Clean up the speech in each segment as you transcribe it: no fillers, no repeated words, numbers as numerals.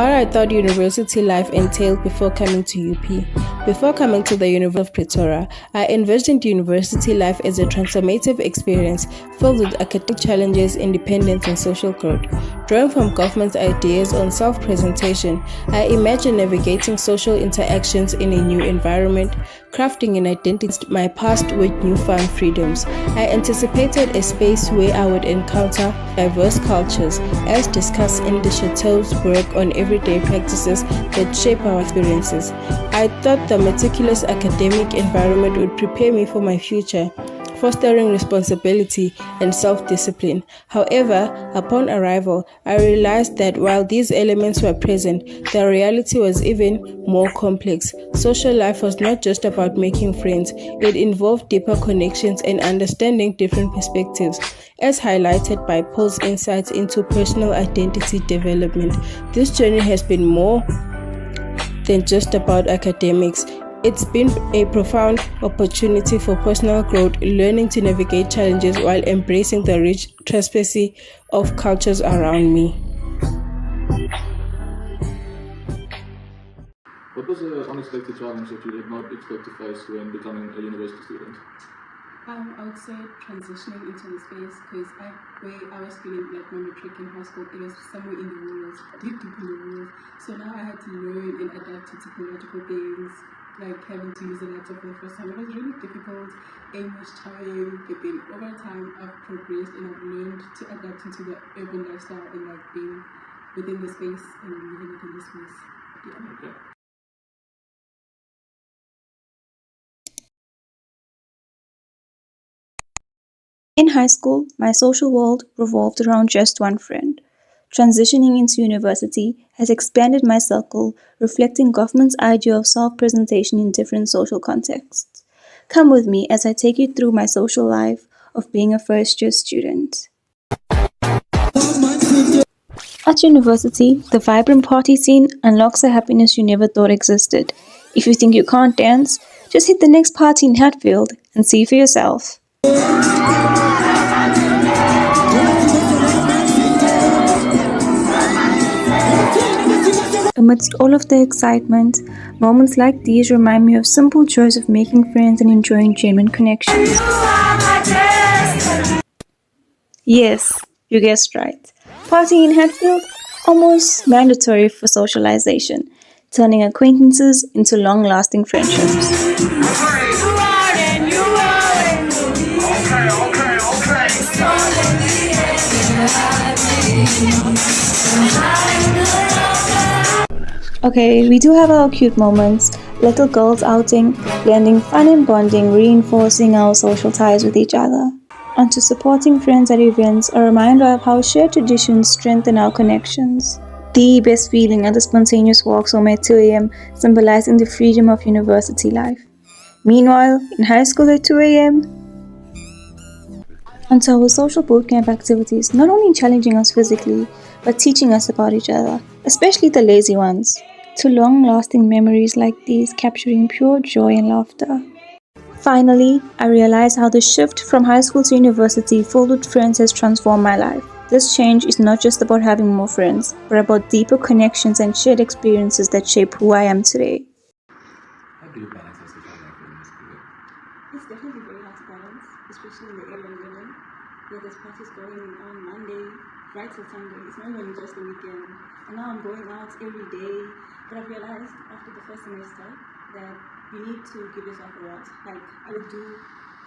what I thought university life entailed before coming to UP. Before coming to the University of Pretoria, I envisioned university life as a transformative experience filled with academic challenges, independence, and social growth. Drawing from government's ideas on self-presentation, I imagined navigating social interactions in a new environment, crafting an identity my past with newfound freedoms. I anticipated a space where I would encounter diverse cultures, as discussed in the Chateau's work on everyday practices that shape our experiences. I thought the meticulous academic environment would prepare me for my future, fostering responsibility and self-discipline. However, upon arrival, I realized that while these elements were present, the reality was even more complex. Social life was not just about making friends, it involved deeper connections and understanding different perspectives. As highlighted by Paul's insights into personal identity development, this journey has been more than just about academics. It's been a profound opportunity for personal growth, learning to navigate challenges while embracing the rich tapestry of cultures around me. What was an unexpected challenge that you did not expect to face when becoming a university student? I would say transitioning into the space, because where I was feeling like my matric in high school, it was somewhere in the rules, deep in the rules. So now I had to learn and adapt to technological things, like having to use a laptop for the first time. It was really difficult and much time, but then over time I've progressed and I've learned to adapt into the urban lifestyle and like being within the space and living within the space. Yeah. Okay. In high school, my social world revolved around just one friend. Transitioning into university has expanded my circle, reflecting government's idea of self-presentation in different social contexts. Come with me as I take you through my social life of being a first-year student. At university, the vibrant party scene unlocks a happiness you never thought existed. If you think you can't dance, just hit the next party in Hatfield and see for yourself. Amidst all of the excitement, moments like these remind me of simple joys of making friends and enjoying genuine connections. Yes, you guessed right. Partying in Hatfield, almost mandatory for socialization, turning acquaintances into long-lasting friendships. Okay, we do have our cute moments, little girls outing, blending fun and bonding, reinforcing our social ties with each other. And to supporting friends at events, a reminder of how shared traditions strengthen our connections. The best feeling are the spontaneous walks home at 2 a.m, symbolizing the freedom of university life. Meanwhile, in high school at 2 a.m, onto our social bootcamp activities, not only challenging us physically, but teaching us about each other, especially the lazy ones, to long-lasting memories like these capturing pure joy and laughter. Finally, I realized how the shift from high school to university filled with friends has transformed my life. This change is not just about having more friends, but about deeper connections and shared experiences that shape who I am today. How do you balance your social life in this period? It's definitely very hard to balance, especially in the area we live in, where there's parties going on Monday, right till Sunday. It's not even just the weekend. And now I'm going out every day. But I've realized after the first semester that you need to give yourself a rest. Like, I would do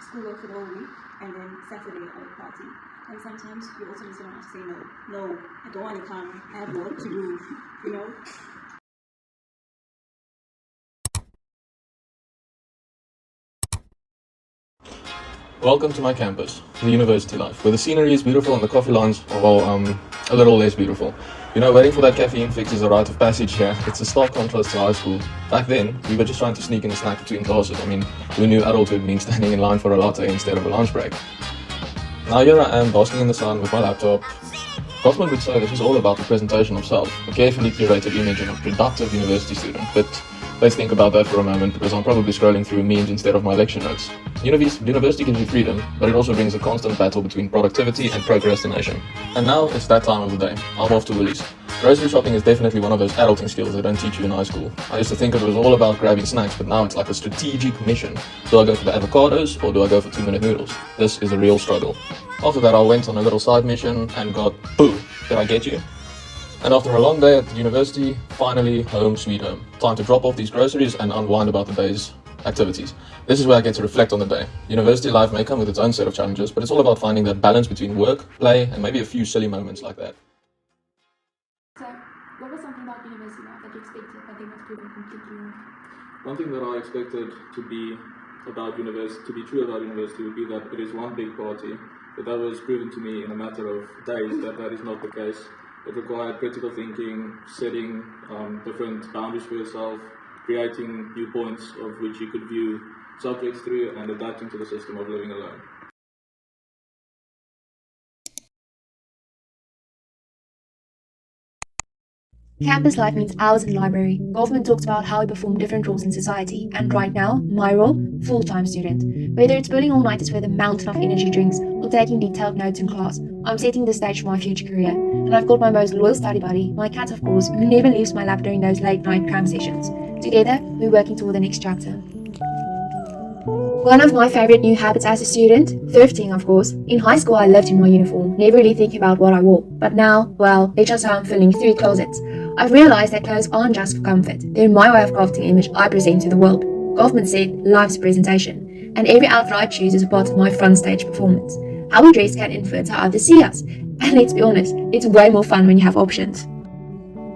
schoolwork for the whole week, and then Saturday I would party. And sometimes you also just don't have to say no. No, I don't want to come. I have work to do, you know? Welcome to my campus, the university life, where the scenery is beautiful and the coffee lines are, well, a little less beautiful. You know, waiting for that caffeine fix is a rite of passage here. It's a stark contrast to high school. Back then, we were just trying to sneak in a snack between classes. I mean, who knew adulthood means standing in line for a latte instead of a lunch break? Now here I am, basking in the sun with my laptop. Goffman would say this was all about the presentation of self, a carefully curated image of a productive university student, but let's think about that for a moment, because I'm probably scrolling through memes instead of my lecture notes. University gives you freedom, but it also brings a constant battle between productivity and procrastination. And now it's that time of the day. I'm off to Woolies. Grocery shopping is definitely one of those adulting skills they don't teach you in high school. I used to think it was all about grabbing snacks, but now it's like a strategic mission. Do I go for the avocados or do I go for 2-minute noodles? This is a real struggle. After that, I went on a little side mission and got boo. Did I get you? And after a long day at the university, finally home sweet home. Time to drop off these groceries and unwind about the day's activities. This is where I get to reflect on the day. University life may come with its own set of challenges, but it's all about finding that balance between work, play, and maybe a few silly moments like that. So, what was something about university life that you expected but then was proven completely wrong? One thing that I expected to be true about university would be that it is one big party, but that was proven to me in a matter of days that is not the case. It required critical thinking, setting different boundaries for yourself, creating new points of which you could view subjects through, and adapting to the system of living alone. Campus life means hours in library. Goffman talks about how we perform different roles in society, and right now, my role, full-time student. Whether it's pulling all-nighters with a mountain of energy drinks or taking detailed notes in class, I'm setting the stage for my future career. And I've got my most loyal study buddy, my cat of course, who never leaves my lap during those late-night cram sessions. Together, we're working toward the next chapter. One of my favorite new habits as a student, thrifting of course. In high school I lived in my uniform, never really thinking about what I wore. But now, well, let's just say I'm filling 3 closets. I've realized that clothes aren't just for comfort. They're my way of crafting the image I present to the world. Goffman said, life's a presentation. And every outfit I choose is a part of my front stage performance. How we dress can influence how others see us. And let's be honest, it's way more fun when you have options.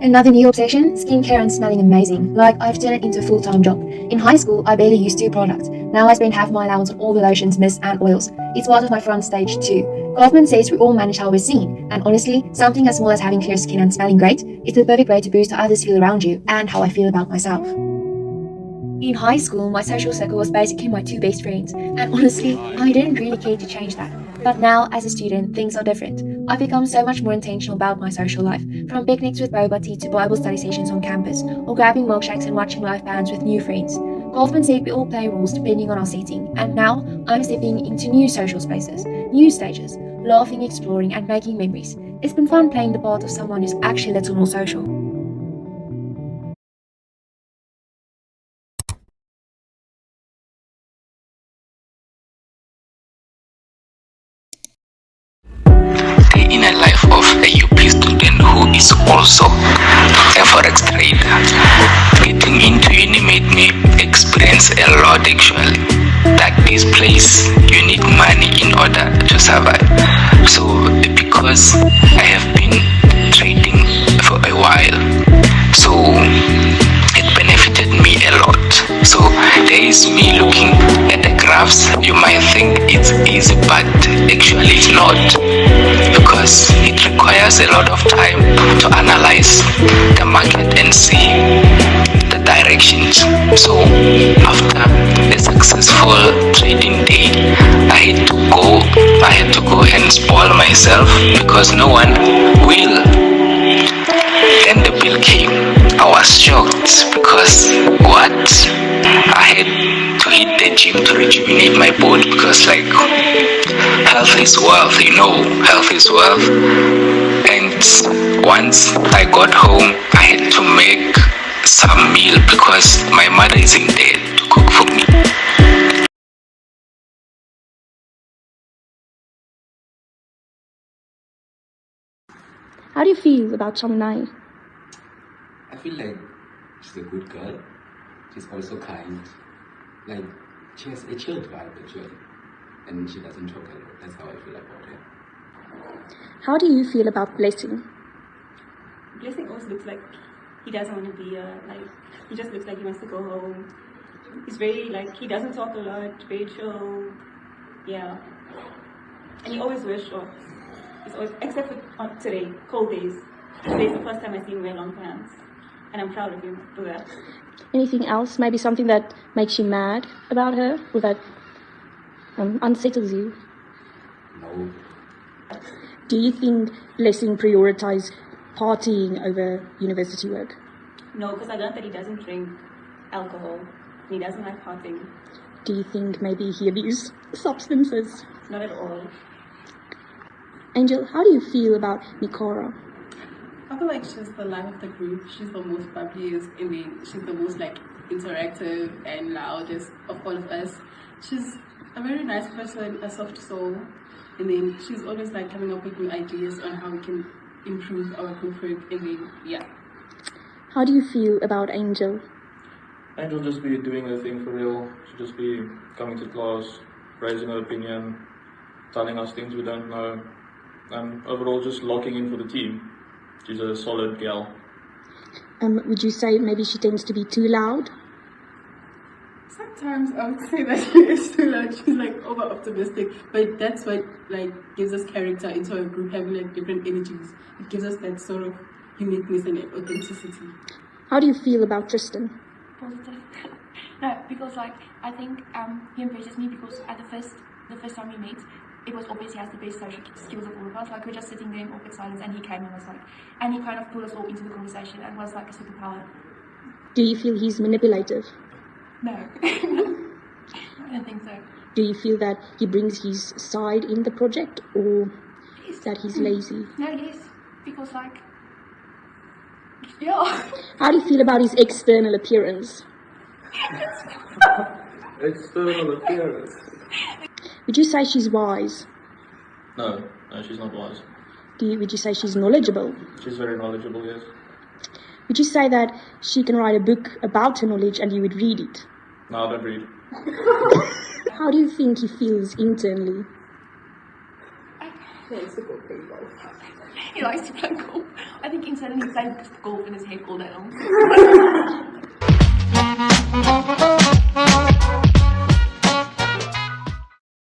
Another new obsession, skincare and smelling amazing. Like, I've turned it into a full-time job. In high school, I barely used 2 products. Now I spend half my allowance on all the lotions, mists and oils. It's part of my front stage too. Goffman says we all manage how we're seen. And honestly, something as small as having clear skin and smelling great is the perfect way to boost how others feel around you and how I feel about myself. In high school, my social circle was basically my 2 best friends. And honestly, I didn't really care to change that. But now, as a student, things are different. I've become so much more intentional about my social life, from picnics with boba tea to Bible study sessions on campus, or grabbing milkshakes and watching live bands with new friends. Goffman said we all play roles depending on our setting, and now I'm stepping into new social spaces, new stages, laughing, exploring, and making memories. It's been fun playing the part of someone who's actually a little more social. The inner life of a UP student who is also a forex trader. Getting into uni made me experience a lot actually. That this place you need money in order to survive. So because I have been trading for a while, so it benefited me a lot. So there is me looking at the graphs, you might think it's easy, but actually it's not, because it requires a lot of time to analyze the market and see the directions. So after a successful trading day, I had to go and spoil myself because no one will. Then the bill came. I was shocked because what? I had to hit the gym to rejuvenate my body because health is wealth, health is wealth. And once I got home, I had to make some meal because my mother isn't there to cook for me. How do you feel about Shamoné? I feel like she's a good girl. She's also kind. She has a chilled vibe actually. And she doesn't talk a lot. That's how I feel about her. How do you feel about Blessing? Blessing always looks like he doesn't want to be here. He just looks like he wants to go home. He's very, he doesn't talk a lot, very chill. Yeah. And he always wears shorts. He's always, except for today, cold days. Today's the first time I see him wear long pants. And I'm proud of him for that. Anything else? Maybe something that makes you mad about her? Or that unsettles you? No. Do you think Blessing prioritizes partying over university work? No, because I learned that he doesn't drink alcohol. And he doesn't like partying. Do you think maybe he abused substances? Not at all. Angel, how do you feel about Micara? I feel like she's the life of the group. She's the most bubbliest, and then she's the most like interactive and loudest of all of us. She's a very nice person, a soft soul, and then she's always like coming up with new ideas on how we can improve our group work. And then yeah. How do you feel about Angel? Angel just be doing her thing for real. She'll just be coming to class, raising her opinion, telling us things we don't know, and overall just locking in for the team. She's a solid gal. Would you say maybe she tends to be too loud? Sometimes I would say that she is too loud. She's like over optimistic, but that's what like gives us character into our group, having like different energies. It gives us that sort of uniqueness and authenticity. How do you feel about Tristan? Positive. No, because like I think he impresses me because at the first time we met, it was obvious he has the best social skills of all of us. Like we're just sitting there in awkward silence, and he came and was like, and he kind of pulled us all into the conversation and was like a superpower. Do you feel he's manipulative? No, I don't think so. Do you feel that he brings his side in the project, or Yes. that he's lazy? No, yes, because like, yeah. How do you feel about his external appearance? External appearance. Would you say she's wise? No, she's not wise. Would you say she's knowledgeable? She's very knowledgeable, yes. Would you say that she can write a book about her knowledge and you would read it? No, I don't read. How do you think he feels internally? He likes to go play golf. He likes to play golf. I think internally he plays golf in his head all day long.